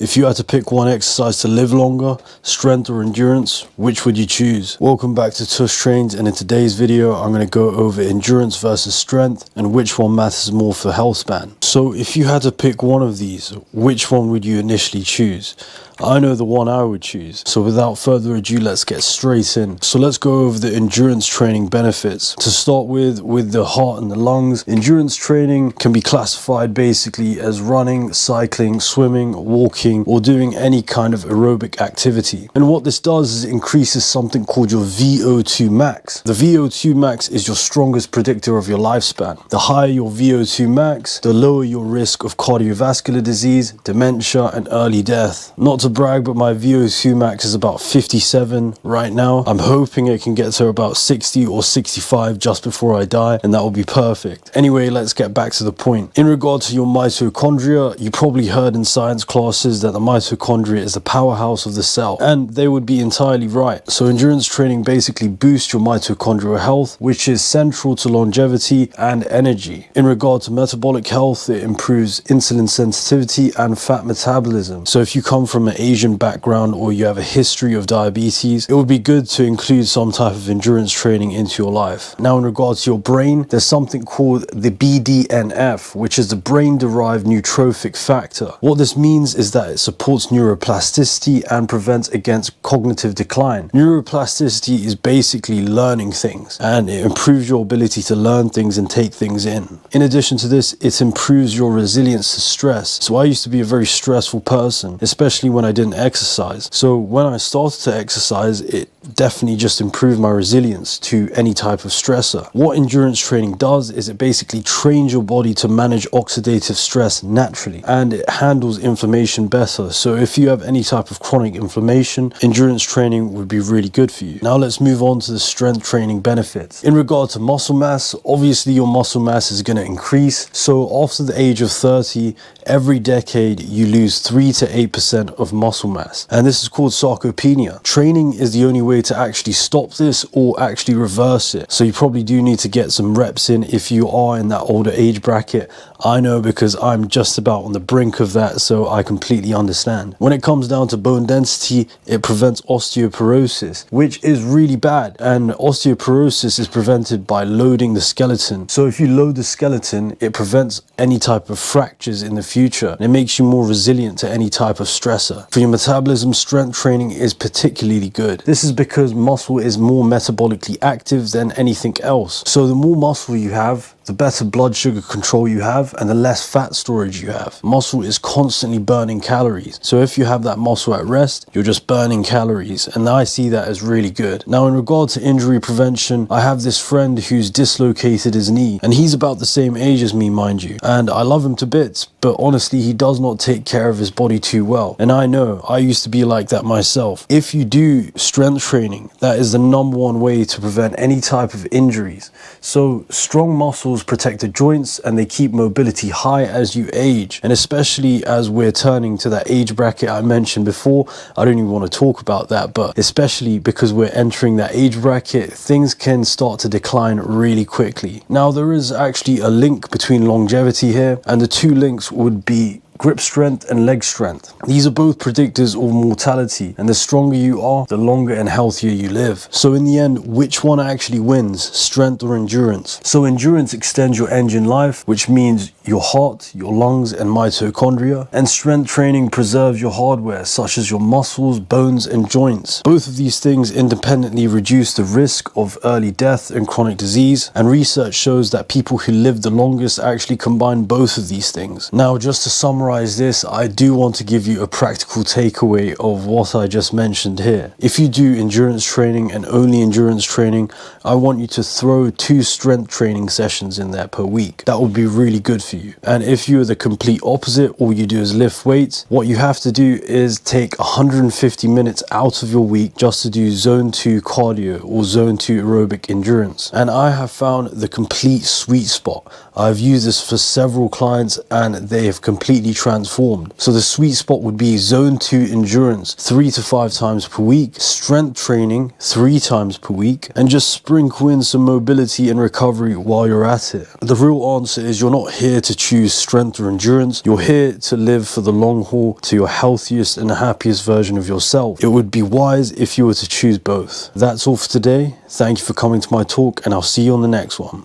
If you had to pick one exercise to live longer, strength or endurance, which would you choose? Welcome back to Tush Trains, and in today's video I'm going to go over endurance versus strength and which one matters more for health span. So if you had to pick one of these, which one would you initially choose? I know the one I would choose. So without further ado, let's get straight in. So let's go over the endurance training benefits. To start with the heart and the lungs, endurance training can be classified basically as running, cycling, swimming, walking, or doing any kind of aerobic activity. And what this does is it increases something called your VO2 max. The VO2 max is your strongest predictor of your lifespan. The higher your VO2 max, the lower your risk of cardiovascular disease, dementia, and early death. Not to brag, but my VO2 max is about 57 right now. I'm hoping it can get to about 60 or 65 just before I die, and that will be perfect. Anyway, let's get back to the point. In regard to your mitochondria, you probably heard in science classes that the mitochondria is the powerhouse of the cell, and they would be entirely right. So endurance training basically boosts your mitochondrial health, which is central to longevity and energy. In regard to metabolic health, it improves insulin sensitivity and fat metabolism. So if you come from an Asian background or you have a history of diabetes, it would be good to include some type of endurance training into your life. Now, in regards to your brain, there's something called the BDNF, which is the brain-derived neurotrophic factor. What this means is that it supports neuroplasticity and prevents against cognitive decline. Neuroplasticity is basically learning things, and it improves your ability to learn things and take things in. In addition to this, it improves your resilience to stress. So I used to be a very stressful person, especially when I didn't exercise. So when I started to exercise, it definitely just improved my resilience to any type of stressor. What endurance training does is it basically trains your body to manage oxidative stress naturally, and it handles inflammation better. So if you have any type of chronic inflammation, endurance training would be really good for you. Now let's move on to the strength training benefits. In regard to muscle mass, obviously your muscle mass is going to increase. So after the age of 30, every decade you lose 3 to 8% of muscle mass, and this is called sarcopenia. Training is the only way to actually stop this or actually reverse it. So you probably do need to get some reps in if you are in that older age bracket. I know because I'm just about on the brink of that, so I completely understand. When it comes down to bone density, it prevents osteoporosis, which is really bad, and osteoporosis is prevented by loading the skeleton. So if you load the skeleton, it prevents any type of fractures in the future, and it makes you more resilient to any type of stressor. For your metabolism, strength training is particularly good. This is because muscle is more metabolically active than anything else. So the more muscle you have, the better blood sugar control you have, and the less fat storage you have. Muscle is constantly burning calories. So if you have that muscle at rest, you're just burning calories, and I see that as really good. Now, in regard to injury prevention, I have this friend who's dislocated his knee, and he's about the same age as me, mind you, and I love him to bits, but honestly, he does not take care of his body too well. And I know, I used to be like that myself. If you do strength training, that is the #1 way to prevent any type of injuries. So strong muscles protect the joints, and they keep mobility high as you age. And especially as we're turning to that age bracket I mentioned before, I don't even want to talk about that, but especially because we're entering that age bracket, things can start to decline really quickly. Now, there is actually a link between longevity here, and the two links would be grip strength and leg strength. These are both predictors of mortality, and the stronger you are, the longer and healthier you live. So in the end, which one actually wins, strength or endurance? So endurance extends your engine life, which means your heart, your lungs, and mitochondria, and strength training preserves your hardware, such as your muscles, bones, and joints. Both of these things independently reduce the risk of early death and chronic disease, and research shows that people who live the longest actually combine both of these things. Now, just to summarize this, I do want to give you a practical takeaway of what I just mentioned here. If you do endurance training and only endurance training, I want you to throw 2 strength training sessions in there per week. That would be really good for you. And if you're the complete opposite, all you do is lift weights, what you have to do is take 150 minutes out of your week just to do zone 2 cardio or zone 2 aerobic endurance. And I have found the complete sweet spot. I've used this for several clients, and they have completely transformed. So the sweet spot would be zone 2 endurance 3 to 5 times per week, strength training 3 times per week, and just sprinkle in some mobility and recovery while you're at it. The real answer is you're not here here to choose strength or endurance. You're here to live for the long haul to your healthiest and happiest version of yourself. It would be wise if you were to choose both. That's all for today. Thank you for coming to my talk, and I'll see you on the next one.